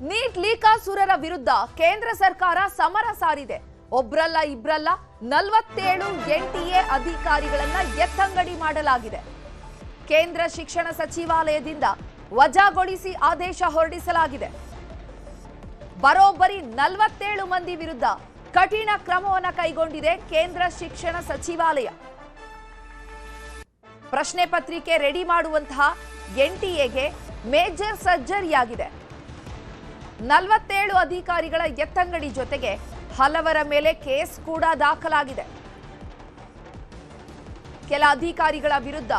Neat ಲೀಕಾಸುರರ ವಿರುದ್ಧ ಕೇಂದ್ರ ಸರ್ಕಾರ ಸಮರ ಸಾರಿದೆ. ಒಬ್ರಲ್ಲ ಇಬ್ರಲ್ಲ 47 NTA ಅಧಿಕಾರಿಗಳನ್ನ ಎತ್ತಂಗಡಿ ಮಾಡಲಾಗಿದೆ. ಕೇಂದ್ರ ಶಿಕ್ಷಣ ಸಚಿವಾಲಯದಿಂದ ವಜಾಗೊಳಿಸಿ ಆದೇಶ ಹೊರಡಿಸಲಾಗಿದೆ. ಬರೋಬ್ಬರಿ 47 ಮಂದಿ ವಿರುದ್ಧ ಕಠಿಣ ಕ್ರಮವನ್ನು ಕೈಗೊಂಡಿದೆ ಕೇಂದ್ರ ಶಿಕ್ಷಣ ಸಚಿವಾಲಯ. ಪ್ರಶ್ನೆ ಪತ್ರಿಕೆ ರೆಡಿ ಮಾಡುವಂತಹ NTAಗೆ ಮೇಜರ್ ಸರ್ಜರಿಯಾಗಿದೆ. 47 ಅಧಿಕಾರಿಗಳ ಎತ್ತಂಗಡಿ ಜೊತೆಗೆ ಹಲವರ ಮೇಲೆ ಕೇಸ್ ಕೂಡ ದಾಖಲಾಗಿದೆ. ಕೆಲ ಅಧಿಕಾರಿಗಳ ವಿರುದ್ಧ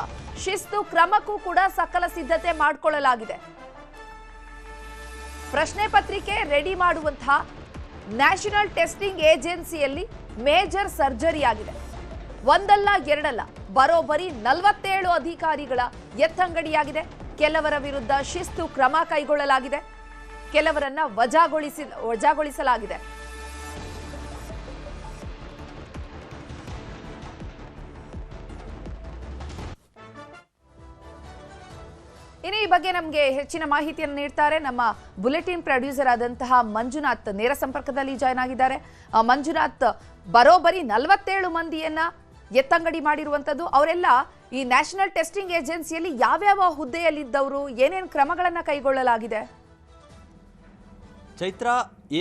ಶಿಸ್ತು ಕ್ರಮಕ್ಕೂ ಕೂಡ ಸಕಲ ಸಿದ್ಧತೆ ಮಾಡಿಕೊಳ್ಳಲಾಗಿದೆ. ಪ್ರಶ್ನೆ ಪತ್ರಿಕೆ ರೆಡಿ ಮಾಡುವಂತಹ ನ್ಯಾಷನಲ್ ಟೆಸ್ಟಿಂಗ್ ಏಜೆನ್ಸಿಯಲ್ಲಿ ಮೇಜರ್ ಸರ್ಜರಿ ಆಗಿದೆ. ಒಂದಲ್ಲ ಎರಡಲ್ಲ, ಬರೋಬ್ಬರಿ 47 ಅಧಿಕಾರಿಗಳ ಎತ್ತಂಗಡಿಯಾಗಿದೆ. ಕೆಲವರ ವಿರುದ್ಧ ಶಿಸ್ತು ಕ್ರಮ ಕೈಗೊಳ್ಳಲಾಗಿದೆ, ಕೆಲವರನ್ನ ವಜಾಗೊಳಿಸಲಾಗಿದೆ. ಇನ್ನು ಈ ಬಗ್ಗೆ ನಮಗೆ ಹೆಚ್ಚಿನ ಮಾಹಿತಿಯನ್ನು ನೀಡ್ತಾರೆ ನಮ್ಮ ಬುಲೆಟಿನ್ ಪ್ರೊಡ್ಯೂಸರ್ ಆದಂತಹ ಮಂಜುನಾಥ್. ನೇರ ಸಂಪರ್ಕದಲ್ಲಿ ಜಾಯ್ನ್ ಆಗಿದ್ದಾರೆ. ಮಂಜುನಾಥ್, ಬರೋಬ್ಬರಿ 47 ಮಂದಿಯನ್ನ ಎತ್ತಂಗಡಿ ಮಾಡಿರುವಂತದ್ದು, ಅವರೆಲ್ಲ ಈ ನ್ಯಾಷನಲ್ ಟೆಸ್ಟಿಂಗ್ ಏಜೆನ್ಸಿಯಲ್ಲಿ ಯಾವ್ಯಾವ ಹುದ್ದೆಯಲ್ಲಿದ್ದವರು, ಏನೇನು ಕ್ರಮಗಳನ್ನ ಕೈಗೊಳ್ಳಲಾಗಿದೆ? ಚೈತ್ರ,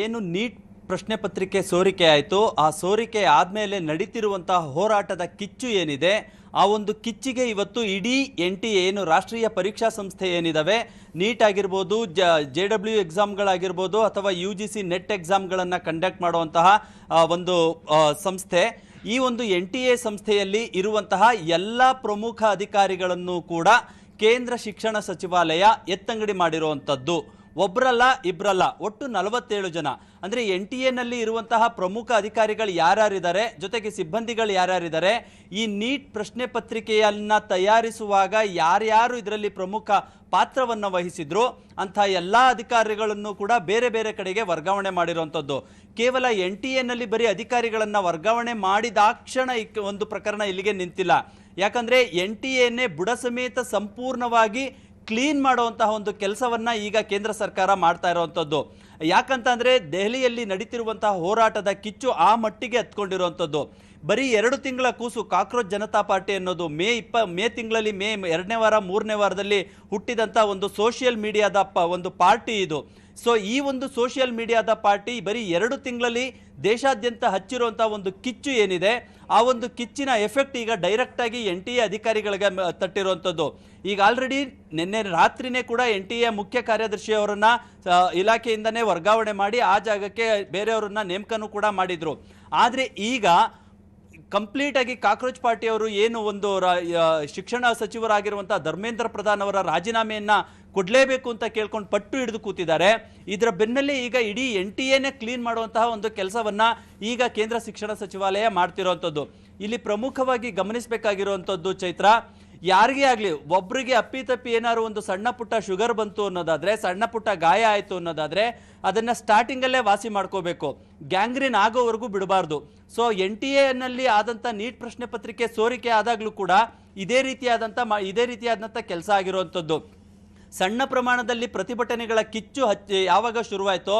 ಏನು ನೀಟ್ ಪ್ರಶ್ನೆ ಪತ್ರಿಕೆ ಸೋರಿಕೆ ಆಯಿತು, ಆ ಸೋರಿಕೆ ಆದಮೇಲೆ ನಡೀತಿರುವಂತಹ ಹೋರಾಟದ ಕಿಚ್ಚು ಏನಿದೆ, ಆ ಒಂದು ಕಿಚ್ಚಿಗೆ ಇವತ್ತು ಇಡೀ NTA ಏನು ರಾಷ್ಟ್ರೀಯ ಪರೀಕ್ಷಾ ಸಂಸ್ಥೆ ಏನಿದಾವೆ, ನೀಟ್ ಆಗಿರ್ಬೋದು, JW ಎಕ್ಸಾಮ್ಗಳಾಗಿರ್ಬೋದು, ಅಥವಾ UGC ನೆಟ್ ಎಕ್ಸಾಮ್ಗಳನ್ನು ಕಂಡಕ್ಟ್ ಮಾಡುವಂತಹ ಒಂದು ಸಂಸ್ಥೆ, ಈ ಒಂದು NTA ಸಂಸ್ಥೆಯಲ್ಲಿ ಇರುವಂತಹ ಎಲ್ಲ ಪ್ರಮುಖ ಅಧಿಕಾರಿಗಳನ್ನು ಕೂಡ ಕೇಂದ್ರ ಶಿಕ್ಷಣ ಸಚಿವಾಲಯ ಎತ್ತಂಗಡಿ ಮಾಡಿರುವಂಥದ್ದು. ಒಬ್ಬರಲ್ಲ ಇಬ್ಬರಲ್ಲ, ಒಟ್ಟು 47 ಜನ. ಅಂದರೆ NTA ಇರುವಂತಹ ಪ್ರಮುಖ ಅಧಿಕಾರಿಗಳು ಯಾರ್ಯಾರಿದ್ದಾರೆ, ಜೊತೆಗೆ ಸಿಬ್ಬಂದಿಗಳು ಯಾರ್ಯಾರಿದ್ದಾರೆ, ಈ ನೀಟ್ ಪ್ರಶ್ನೆ ಪತ್ರಿಕೆಯನ್ನು ತಯಾರಿಸುವಾಗ ಯಾರ್ಯಾರು ಇದರಲ್ಲಿ ಪ್ರಮುಖ ಪಾತ್ರವನ್ನು ವಹಿಸಿದ್ರು ಅಂಥ ಎಲ್ಲ ಅಧಿಕಾರಿಗಳನ್ನು ಕೂಡ ಬೇರೆ ಬೇರೆ ಕಡೆಗೆ ವರ್ಗಾವಣೆ ಮಾಡಿರುವಂಥದ್ದು. ಕೇವಲ NTA ಬರೀ ಅಧಿಕಾರಿಗಳನ್ನು ವರ್ಗಾವಣೆ ಮಾಡಿದಾಕ್ಷಣ ಒಂದು ಪ್ರಕರಣ ಇಲ್ಲಿಗೆ ನಿಂತಿಲ್ಲ. ಯಾಕಂದರೆ NTA ಬುಡ ಸಮೇತ ಸಂಪೂರ್ಣವಾಗಿ ಕ್ಲೀನ್ ಮಾಡುವಂತಹ ಒಂದು ಕೆಲಸವನ್ನು ಈಗ ಕೇಂದ್ರ ಸರ್ಕಾರ ಮಾಡ್ತಾ ಇರುವಂಥದ್ದು. ಯಾಕಂತಂದರೆ ದೆಹಲಿಯಲ್ಲಿ ನಡೀತಿರುವಂತಹ ಹೋರಾಟದ ಕಿಚ್ಚು ಆ ಮಟ್ಟಿಗೆ ಹತ್ಕೊಂಡಿರುವಂಥದ್ದು. ಬರೀ 2 ತಿಂಗಳ ಕೂಸು ಕಾಕ್ರೋಚ್ ಜನತಾ ಪಾರ್ಟಿ ಅನ್ನೋದು ಮೇ ತಿಂಗಳಲ್ಲಿ ಮೇ 2ನೇ ವಾರ 3ನೇ ವಾರದಲ್ಲಿ ಹುಟ್ಟಿದಂಥ ಒಂದು ಸೋಷಿಯಲ್ ಮೀಡಿಯಾದ ಒಂದು ಪಾರ್ಟಿ ಇದು. ಸೊ ಈ ಒಂದು ಸೋಷಿಯಲ್ ಮೀಡಿಯಾದ ಪಾರ್ಟಿ ಬರೀ 2 ತಿಂಗಳಲ್ಲಿ ದೇಶಾದ್ಯಂತ ಹಚ್ಚಿರುವಂಥ ಒಂದು ಕಿಚ್ಚು ಏನಿದೆ, ಆ ಒಂದು ಕಿಚ್ಚಿನ ಎಫೆಕ್ಟ್ ಈಗ ಡೈರೆಕ್ಟಾಗಿ NTA ಅಧಿಕಾರಿಗಳಿಗೆ ತಟ್ಟಿರುವಂಥದ್ದು. ಈಗ ಆಲ್ರೆಡಿ ನಿನ್ನೆ ರಾತ್ರಿನೇ ಕೂಡ NTA ಮುಖ್ಯ ಕಾರ್ಯದರ್ಶಿಯವರನ್ನು ಇಲಾಖೆಯಿಂದನೇ ವರ್ಗಾವಣೆ ಮಾಡಿ ಆ ಜಾಗಕ್ಕೆ ಬೇರೆಯವರನ್ನ ನೇಮಕನೂ ಕೂಡ ಮಾಡಿದರು. ಆದರೆ ಈಗ ಕಂಪ್ಲೀಟಾಗಿ ಕಾಕ್ರೋಚ್ ಪಾರ್ಟಿಯವರು ಏನು ಒಂದು ಶಿಕ್ಷಣ ಸಚಿವರಾಗಿರುವಂಥ ಧರ್ಮೇಂದ್ರ ಪ್ರಧಾನ್ ಅವರ ರಾಜೀನಾಮೆಯನ್ನು ಕೊಡಲೇಬೇಕು ಅಂತ ಕೇಳ್ಕೊಂಡು ಪಟ್ಟು ಹಿಡಿದು ಕೂತಿದ್ದಾರೆ. ಇದರ ಬೆನ್ನಲ್ಲೇ ಈಗ ಇಡೀ NTA ಕ್ಲೀನ್ ಮಾಡುವಂತಹ ಒಂದು ಕೆಲಸವನ್ನು ಈಗ ಕೇಂದ್ರ ಶಿಕ್ಷಣ ಸಚಿವಾಲಯ ಮಾಡ್ತಿರೋವಂಥದ್ದು. ಇಲ್ಲಿ ಪ್ರಮುಖವಾಗಿ ಗಮನಿಸಬೇಕಾಗಿರುವಂಥದ್ದು ಚೈತ್ರ, ಯಾರಿಗೇ ಆಗಲಿ ಒಬ್ಬರಿಗೆ ಅಪ್ಪಿತಪ್ಪಿ ಏನಾದ್ರು ಒಂದು ಸಣ್ಣ ಪುಟ್ಟ ಶುಗರ್ ಬಂತು ಅನ್ನೋದಾದರೆ, ಸಣ್ಣ ಪುಟ್ಟ ಗಾಯ ಆಯಿತು ಅನ್ನೋದಾದರೆ ಅದನ್ನು ಸ್ಟಾರ್ಟಿಂಗಲ್ಲೇ ವಾಸಿ ಮಾಡ್ಕೋಬೇಕು, ಗ್ಯಾಂಗ್ರೀನ್ ಆಗೋವರೆಗೂ ಬಿಡಬಾರ್ದು. ಸೊ NTA ಆದಂಥ ನೀಟ್ ಪ್ರಶ್ನೆ ಪತ್ರಿಕೆ ಸೋರಿಕೆ ಆದಾಗಲೂ ಕೂಡ ಇದೇ ರೀತಿಯಾದಂಥ ಕೆಲಸ ಆಗಿರುವಂಥದ್ದು. ಸಣ್ಣ ಪ್ರಮಾಣದಲ್ಲಿ ಪ್ರತಿಭಟನೆಗಳ ಕಿಚ್ಚು ಯಾವಾಗ ಶುರುವಾಯಿತೋ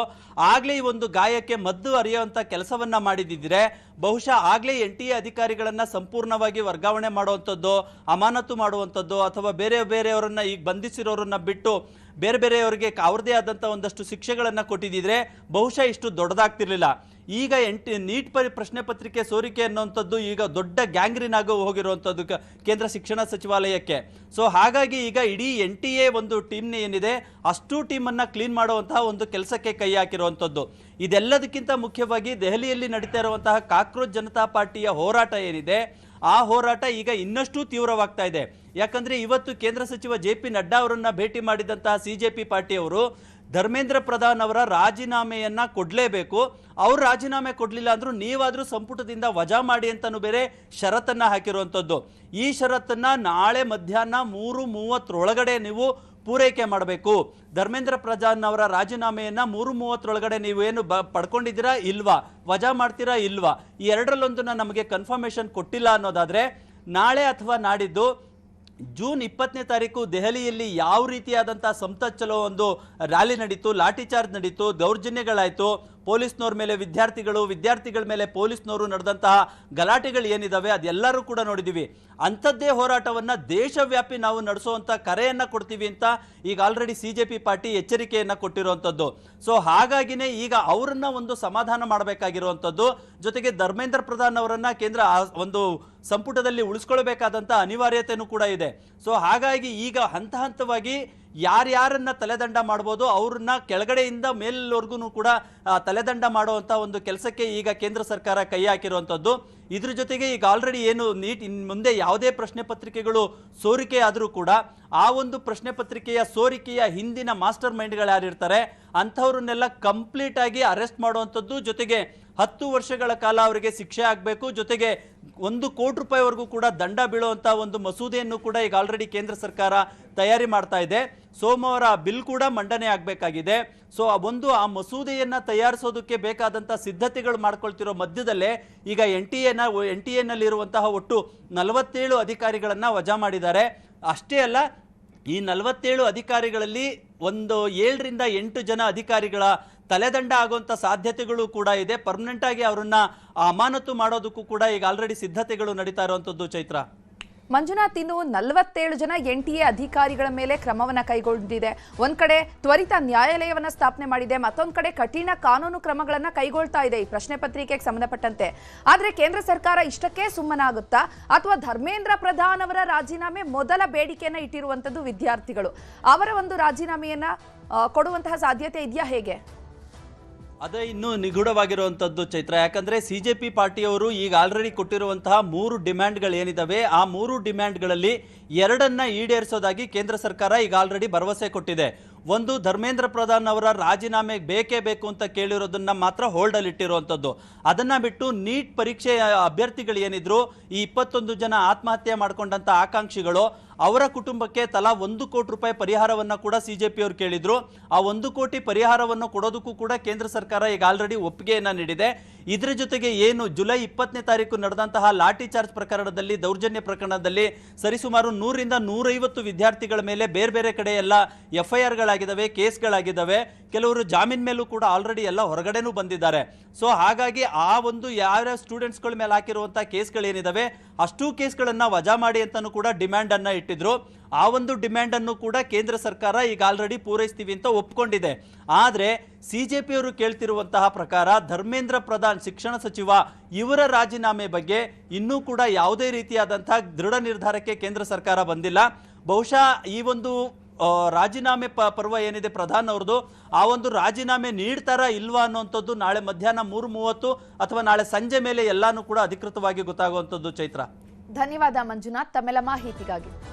ಆಗಲೇ ಈ ಒಂದು ಗಾಯಕ್ಕೆ ಮದ್ದು ಅರಿಯುವಂಥ ಕೆಲಸವನ್ನು ಮಾಡಿದ್ದಿದ್ರೆ ಬಹುಶಃ ಆಗಲೇ NTA ಅಧಿಕಾರಿಗಳನ್ನು ಸಂಪೂರ್ಣವಾಗಿ ವರ್ಗಾವಣೆ ಮಾಡುವಂಥದ್ದು, ಅಮಾನತು ಮಾಡುವಂಥದ್ದು, ಅಥವಾ ಬೇರೆಯವರನ್ನು ಈಗ ಬಂಧಿಸಿರೋರನ್ನ ಬಿಟ್ಟು ಬೇರೆಯವರಿಗೆ ಅವ್ರದೇ ಆದಂಥ ಒಂದಷ್ಟು ಶಿಕ್ಷೆಗಳನ್ನು ಕೊಟ್ಟಿದ್ದಿದ್ರೆ ಬಹುಶಃ ಇಷ್ಟು ದೊಡ್ಡದಾಗ್ತಿರ್ಲಿಲ್ಲ. ಈಗ ನೀಟ್ ಪ್ರಶ್ನೆ ಪತ್ರಿಕೆ ಸೋರಿಕೆ ಅನ್ನುವಂಥದ್ದು ಈಗ ದೊಡ್ಡ ಗ್ಯಾಂಗ್ರೀನ್ ಆಗಿ ಹೋಗಿರುವಂಥದ್ದು ಕೇಂದ್ರ ಶಿಕ್ಷಣ ಸಚಿವಾಲಯಕ್ಕೆ. ಸೊ ಹಾಗಾಗಿ ಈಗ ಇಡೀ NTA ಒಂದು ಟೀಮ್ನ ಏನಿದೆ ಅಷ್ಟು ಟೀಮನ್ನು ಕ್ಲೀನ್ ಮಾಡುವಂತಹ ಒಂದು ಕೆಲಸಕ್ಕೆ ಕೈ ಹಾಕಿರುವಂಥದ್ದು. ಇದೆಲ್ಲದಕ್ಕಿಂತ ಮುಖ್ಯವಾಗಿ ದೆಹಲಿಯಲ್ಲಿ ನಡೀತಾ ಇರುವಂತಹ ಕಾಕ್ರೋಚ್ ಜನತಾ ಪಾರ್ಟಿಯ ಹೋರಾಟ ಏನಿದೆ, ಆ ಹೋರಾಟ ಈಗ ಇನ್ನಷ್ಟು ತೀವ್ರವಾಗ್ತಾ ಇದೆ. ಯಾಕಂದರೆ ಇವತ್ತು ಕೇಂದ್ರ ಸಚಿವ JP ನಡ್ಡಾ ಅವರನ್ನು ಭೇಟಿ ಮಾಡಿದಂತಹ CJP ಪಾರ್ಟಿಯವರು ಧರ್ಮೇಂದ್ರ ಪ್ರಧಾನ್ ಅವರ ರಾಜೀನಾಮೆಯನ್ನು ಕೊಡಲೇಬೇಕು, ಅವರು ರಾಜೀನಾಮೆ ಕೊಡಲಿಲ್ಲ ಅಂದರೂ ನೀವಾದರೂ ಸಂಪುಟದಿಂದ ವಜಾ ಮಾಡಿ ಅಂತಲೂ ಬೇರೆ ಷರತ್ತನ್ನು ಹಾಕಿರುವಂಥದ್ದು. ಈ ಷರತ್ತನ್ನು ನಾಳೆ ಮಧ್ಯಾಹ್ನ 3:30 ನೀವು ಪೂರೈಕೆ ಮಾಡಬೇಕು. ಧರ್ಮೇಂದ್ರ ಪ್ರಧಾನ್ ಅವರ ರಾಜೀನಾಮೆಯನ್ನು 3:30 ನೀವೇನು ಪಡ್ಕೊಂಡಿದ್ದೀರಾ ಇಲ್ವಾ, ವಜಾ ಮಾಡ್ತೀರಾ ಇಲ್ವಾ, ಈ ಎರಡರಲ್ಲೊಂದನ್ನು ನಮಗೆ ಕನ್ಫರ್ಮೇಷನ್ ಕೊಟ್ಟಿಲ್ಲ ಅನ್ನೋದಾದರೆ ನಾಳೆ ಅಥವಾ ನಾಡಿದ್ದು ಜೂನ್ 20ನೇ ತಾರೀಕು ದೆಹಲಿಯಲ್ಲಿ ಯಾವ ರೀತಿಯಾದಂತಹ ಸಂಸತ್ ಚಲೋ ಒಂದು ರ್ಯಾಲಿ ನಡೀತು, ಲಾಠಿ ಚಾರ್ಜ್ ನಡೀತು, ದೌರ್ಜನ್ಯಗಳಾಯಿತು, ಪೊಲೀಸ್ನವ್ರ ಮೇಲೆ ವಿದ್ಯಾರ್ಥಿಗಳ ಮೇಲೆ ಪೊಲೀಸ್ನವರು ನಡೆದಂತಹ ಗಲಾಟೆಗಳು ಏನಿದಾವೆ ಅದೆಲ್ಲರೂ ಕೂಡ ನೋಡಿದ್ದೀವಿ. ಅಂಥದ್ದೇ ಹೋರಾಟವನ್ನು ದೇಶವ್ಯಾಪಿ ನಾವು ನಡೆಸುವಂಥ ಕರೆಯನ್ನು ಕೊಡ್ತೀವಿ ಅಂತ ಈಗ ಆಲ್ರೆಡಿ CJP ಪಾರ್ಟಿ ಎಚ್ಚರಿಕೆಯನ್ನು ಕೊಟ್ಟಿರುವಂಥದ್ದು. ಸೊ ಹಾಗಾಗಿನೇ ಈಗ ಅವರನ್ನ ಒಂದು ಸಮಾಧಾನ ಮಾಡಬೇಕಾಗಿರುವಂಥದ್ದು. ಜೊತೆಗೆ ಧರ್ಮೇಂದ್ರ ಪ್ರಧಾನ್ ಅವರನ್ನ ಕೇಂದ್ರ ಒಂದು ಸಂಪುಟದಲ್ಲಿ ಉಳಿಸ್ಕೊಳ್ಬೇಕಾದಂಥ ಅನಿವಾರ್ಯತೆಯೂ ಕೂಡ ಇದೆ. ಸೊ ಹಾಗಾಗಿ ಈಗ ಹಂತ ಹಂತವಾಗಿ ಯಾರ್ಯಾರನ್ನ ತಲೆದಂಡ ಮಾಡ್ಬೋದು ಅವ್ರನ್ನ ಕೆಳಗಡೆಯಿಂದ ಮೇಲ್ವರೆಗೂ ಕೂಡ ತಲೆದಂಡ ಮಾಡುವಂಥ ಒಂದು ಕೆಲಸಕ್ಕೆ ಈಗ ಕೇಂದ್ರ ಸರ್ಕಾರ ಕೈ ಹಾಕಿರುವಂಥದ್ದು. ಇದ್ರ ಜೊತೆಗೆ ಈಗ ಆಲ್ರೆಡಿ ಏನು ನೀಟ್ ಮುಂದೆ ಯಾವುದೇ ಪ್ರಶ್ನೆ ಪತ್ರಿಕೆಗಳು ಸೋರಿಕೆ ಆದರೂ ಕೂಡ ಆ ಒಂದು ಪ್ರಶ್ನೆ ಪತ್ರಿಕೆಯ ಸೋರಿಕೆಯ ಹಿಂದಿನ ಮಾಸ್ಟರ್ ಮೈಂಡ್ಗಳು ಯಾರಿರ್ತಾರೆ ಅಂಥವ್ರನ್ನೆಲ್ಲ ಕಂಪ್ಲೀಟ್ ಆಗಿ ಅರೆಸ್ಟ್ ಮಾಡುವಂಥದ್ದು, ಜೊತೆಗೆ 10 ವರ್ಷಗಳ ಕಾಲ ಅವರಿಗೆ ಶಿಕ್ಷೆ ಆಗಬೇಕು, ಜೊತೆಗೆ 1 ಕೋಟಿ ರೂಪಾಯಿವರೆಗೂ ಕೂಡ ದಂಡ ಬೀಳುವಂಥ ಒಂದು ಮಸೂದೆಯನ್ನು ಕೂಡ ಈಗ ಆಲ್ರೆಡಿ ಕೇಂದ್ರ ಸರ್ಕಾರ ತಯಾರಿ ಮಾಡ್ತಾ ಇದೆ. ಸೋಮವಾರ ಬಿಲ್ ಕೂಡ ಮಂಡನೆ ಆಗಬೇಕಾಗಿದೆ. ಸೊ ಆ ಮಸೂದೆಯನ್ನು ತಯಾರಿಸೋದಕ್ಕೆ ಬೇಕಾದಂಥ ಸಿದ್ಧತೆಗಳು ಮಾಡ್ಕೊಳ್ತಿರೋ ಮಧ್ಯದಲ್ಲೇ ಈಗ NTA ನಲ್ಲಿರುವಂತಹ ಒಟ್ಟು 47 ಅಧಿಕಾರಿಗಳನ್ನು ವಜಾ ಮಾಡಿದ್ದಾರೆ. ಅಷ್ಟೇ ಅಲ್ಲ, ಈ 47 ಅಧಿಕಾರಿಗಳಲ್ಲಿ ಒಂದು 7 ರಿಂದ 8 ಜನ ಅಧಿಕಾರಿಗಳ ತಲೆದಂಡ ಆಗುವಂಥ ಸಾಧ್ಯತೆಗಳು ಕೂಡ ಇದೆ. ಪರ್ಮನೆಂಟ್ ಆಗಿ ಅವರನ್ನ ಅಮಾನತು ಮಾಡೋದಕ್ಕೂ ಕೂಡ ಈಗ ಆಲ್ರೆಡಿ ಸಿದ್ಧತೆಗಳು ನಡೀತಾ ಇರುವಂಥದ್ದು. ಚೈತ್ರ, ಮಂಜುನಾಥ್, ಇನ್ನು 47 ಜನ NTA ಅಧಿಕಾರಿಗಳ ಮೇಲೆ ಕ್ರಮವನ್ನ ಕೈಗೊಂಡಿದೆ. ಒಂದ್ ಕಡೆ ತ್ವರಿತ ನ್ಯಾಯಾಲಯವನ್ನ ಸ್ಥಾಪನೆ ಮಾಡಿದೆ, ಮತ್ತೊಂದ್ ಕಡೆ ಕಠಿಣ ಕಾನೂನು ಕ್ರಮಗಳನ್ನ ಕೈಗೊಳ್ತಾ ಇದೆ ಈ ಪ್ರಶ್ನೆ ಪತ್ರಿಕೆಗೆ ಸಂಬಂಧಪಟ್ಟಂತೆ. ಆದ್ರೆ ಕೇಂದ್ರ ಸರ್ಕಾರ ಇಷ್ಟಕ್ಕೆ ಸುಮ್ಮನಾಗುತ್ತಾ ಅಥವಾ ಧರ್ಮೇಂದ್ರ ಪ್ರಧಾನ್ ಅವರ ರಾಜೀನಾಮೆ ಮೊದಲ ಬೇಡಿಕೆಯನ್ನ ಇಟ್ಟಿರುವಂತದ್ದು ವಿದ್ಯಾರ್ಥಿಗಳು, ಅವರ ಒಂದು ರಾಜೀನಾಮೆಯನ್ನ ಕೊಡುವಂತಹ ಸಾಧ್ಯತೆ ಇದೆಯಾ, ಹೇಗೆ? ಅದೇ ಇನ್ನೂ ನಿಗೂಢವಾಗಿರುವಂಥದ್ದು ಚೈತ್ರ. ಯಾಕಂದರೆ CJP ಪಾರ್ಟಿಯವರು ಈಗ ಆಲ್ರೆಡಿ ಕೊಟ್ಟಿರುವಂತಹ 3 ಡಿಮ್ಯಾಂಡ್ಗಳು ಏನಿದ್ದಾವೆ ಆ 3 ಡಿಮ್ಯಾಂಡ್ಗಳಲ್ಲಿ 2ಅನ್ನ ಈಡೇರಿಸೋದಾಗಿ ಕೇಂದ್ರ ಸರ್ಕಾರ ಈಗ ಆಲ್ರೆಡಿ ಭರವಸೆ ಕೊಟ್ಟಿದೆ. ಒಂದು, ಧರ್ಮೇಂದ್ರ ಪ್ರಧಾನ್ ಅವರ ರಾಜೀನಾಮೆ ಬೇಕೇ ಬೇಕು ಅಂತ ಕೇಳಿರೋದನ್ನ ಮಾತ್ರ ಹೋಲ್ಡಲ್ಲಿ ಇಟ್ಟಿರುವಂಥದ್ದು. ಅದನ್ನು ಬಿಟ್ಟು ನೀಟ್ ಪರೀಕ್ಷೆ ಅಭ್ಯರ್ಥಿಗಳು ಏನಿದ್ರು, ಈ 21 ಜನ ಆತ್ಮಹತ್ಯೆ ಮಾಡಿಕೊಂಡಂಥ ಆಕಾಂಕ್ಷಿಗಳು, ಅವರ ಕುಟುಂಬಕ್ಕೆ ತಲಾ 1 ಕೋಟಿ ರೂಪಾಯಿ ಪರಿಹಾರವನ್ನು ಕೂಡ CJP ಅವರು ಕೇಳಿದ್ರು. ಆ 1 ಕೋಟಿ ಪರಿಹಾರವನ್ನು ಕೊಡೋದಕ್ಕೂ ಕೂಡ ಕೇಂದ್ರ ಸರ್ಕಾರ ಈಗ ಆಲ್ರೆಡಿ ಒಪ್ಪಿಗೆಯನ್ನು ನೀಡಿದೆ. ಇದರ ಜೊತೆಗೆ ಏನು ಜುಲೈ 20ನೇ ತಾರೀಕು ನಡೆದಂತಹ ಲಾಠಿ ಚಾರ್ಜ್ ಪ್ರಕರಣದಲ್ಲಿ, ದೌರ್ಜನ್ಯ ಪ್ರಕರಣದಲ್ಲಿ ಸರಿಸುಮಾರು 100 ರಿಂದ 150 ವಿದ್ಯಾರ್ಥಿಗಳ ಮೇಲೆ ಬೇರೆ ಬೇರೆ ಕಡೆ ಎಲ್ಲ FIRಗಳಾಗಿದ್ದಾವೆ, ಕೇಸ್ಗಳಾಗಿದ್ದಾವೆ. ಕೆಲವರು ಜಾಮೀನ್ ಮೇಲೂ ಕೂಡ ಆಲ್ರೆಡಿ ಎಲ್ಲ ಹೊರಗಡೆನೂ ಬಂದಿದ್ದಾರೆ. ಸೊ ಹಾಗಾಗಿ ಆ ಒಂದು ಯಾವ್ಯಾವ ಸ್ಟೂಡೆಂಟ್ಸ್ಗಳ ಮೇಲೆ ಹಾಕಿರುವಂಥ ಕೇಸ್ಗಳೇನಿದ್ದಾವೆ ಅಷ್ಟೂ ಕೇಸ್ಗಳನ್ನು ವಜಾ ಮಾಡಿ ಅಂತಲೂ ಕೂಡ ಡಿಮ್ಯಾಂಡನ್ನು ಇಟ್ಟಿದ್ರು. ಆ ಒಂದು ಡಿಮ್ಯಾಂಡನ್ನು ಕೂಡ ಕೇಂದ್ರ ಸರ್ಕಾರ ಈಗ ಆಲ್ರೆಡಿ ಪೂರೈಸ್ತೀವಿ ಅಂತ ಒಪ್ಕೊಂಡಿದೆ. ಆದರೆ CJP ಅವರು ಕೇಳ್ತಿರುವಂತಹ ಪ್ರಕಾರ ಧರ್ಮೇಂದ್ರ ಪ್ರಧಾನ್ ಶಿಕ್ಷಣ ಸಚಿವ ಇವರ ರಾಜೀನಾಮೆ ಬಗ್ಗೆ ಇನ್ನೂ ಕೂಡ ಯಾವುದೇ ರೀತಿಯಾದಂತಹ ದೃಢ ನಿರ್ಧಾರಕ್ಕೆ ಕೇಂದ್ರ ಸರ್ಕಾರ ಬಂದಿಲ್ಲ. ಬಹುಶಃ ಈ ಒಂದು ರಾಜೀನಾಮೆ ಪರ್ವ ಏನಿದೆ ಪ್ರಧಾನ್ ಅವ್ರದ್ದು, ಆ ಒಂದು ರಾಜೀನಾಮೆ ನೀಡ್ತಾರಾ ಇಲ್ವಾ ಅನ್ನುವಂಥದ್ದು ನಾಳೆ ಮಧ್ಯಾಹ್ನ 3:30 ಅಥವಾ ನಾಳೆ ಸಂಜೆ ಮೇಲೆ ಎಲ್ಲಾನು ಕೂಡ ಅಧಿಕೃತವಾಗಿ ಗೊತ್ತಾಗುವಂಥದ್ದು. ಚೈತ್ರ, ಧನ್ಯವಾದ ಮಂಜುನಾಥ್ ತಮ್ಮೆಲ್ಲ ಮಾಹಿತಿಗಾಗಿ.